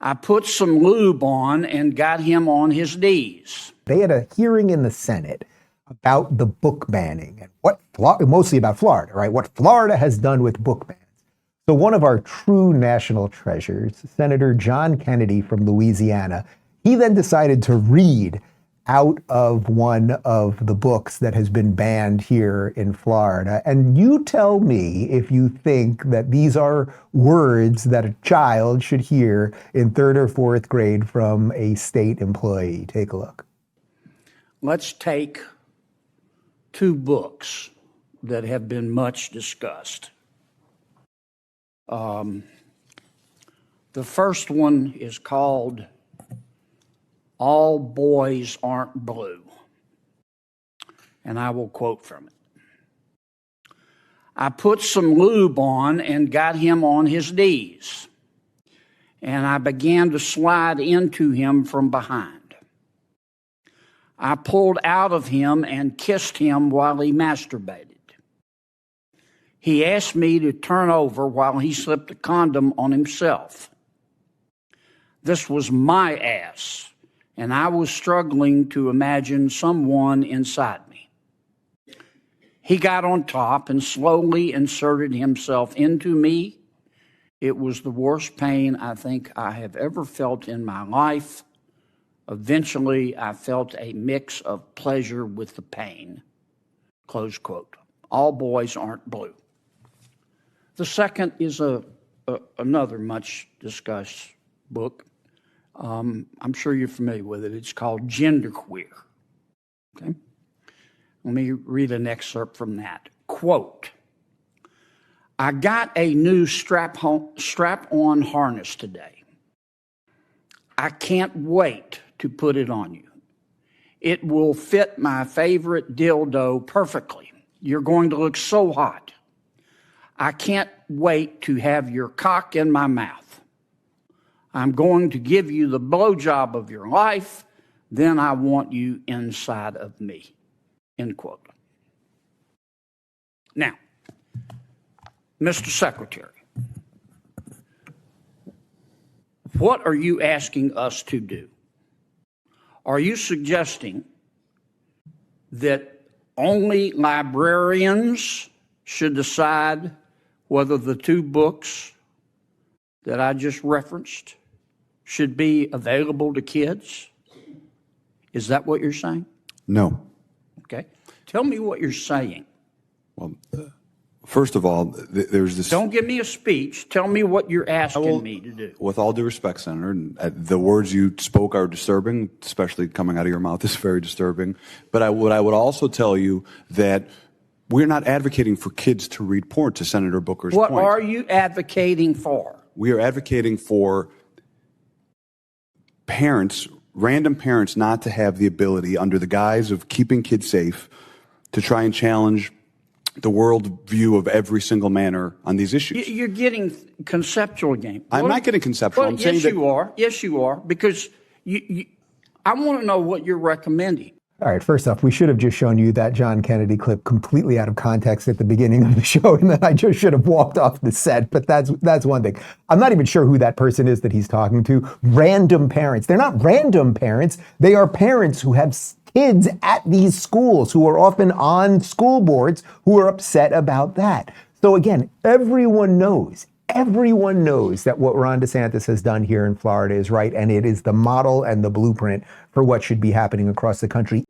I put some lube on and got him on his knees. They had a hearing in the Senate about the book banning and mostly about Florida, right? What Florida has done with book bans. So one of our true national treasures, Senator John Kennedy from Louisiana, he then decided to read out of one of the books that has been banned here in Florida. And you tell me if you think that these are words that a child should hear in 3rd or 4th grade from a state employee. Take a look. Let's take 2 books that have been much discussed. The first one is called All Boys Aren't Blue. And I will quote from it. I put some lube on and got him on his knees, and I began to slide into him from behind. I pulled out of him and kissed him while he masturbated. He asked me to turn over while he slipped a condom on himself. This was my ass, and I was struggling to imagine someone inside me. He got on top and slowly inserted himself into me. It was the worst pain I think I have ever felt in my life. Eventually, I felt a mix of pleasure with the pain. Close quote. All Boys Aren't Blue. The second is another much discussed book. I'm sure you're familiar with it. It's called Genderqueer. Okay? Let me read an excerpt from that. Quote, I got a new strap-on harness today. I can't wait to put it on you. It will fit my favorite dildo perfectly. You're going to look so hot. I can't wait to have your cock in my mouth. I'm going to give you the blowjob of your life. Then I want you inside of me. End quote. Now, Mr. Secretary, what are you asking us to do? Are you suggesting that only librarians should decide whether the 2 books that I just referenced should be available to kids? Is that what you're saying? No. Okay. Tell me what you're saying. Well, first of all, there's this... Don't give me a speech. Tell me what you're asking me to do. With all due respect, Senator, the words you spoke are disturbing, especially coming out of your mouth is very disturbing. But I would also tell you that we're not advocating for kids to read porn, to Senator Booker's point. What are you advocating for? We are advocating for parents, random parents, not to have the ability, under the guise of keeping kids safe, to try and challenge the world view of every single manner on these issues. You're getting conceptual game. I'm not getting conceptual. I'm saying that... you are. Yes, you are. Because I want to know what you're recommending. All right, first off, we should have just shown you that John Kennedy clip completely out of context at the beginning of the show, and then I just should have walked off the set, but that's one thing. I'm not even sure who that person is that he's talking to. Random parents. They're not random parents. They are parents who have kids at these schools, who are often on school boards, who are upset about that. So again, everyone knows that what Ron DeSantis has done here in Florida is right, and it is the model and the blueprint for what should be happening across the country.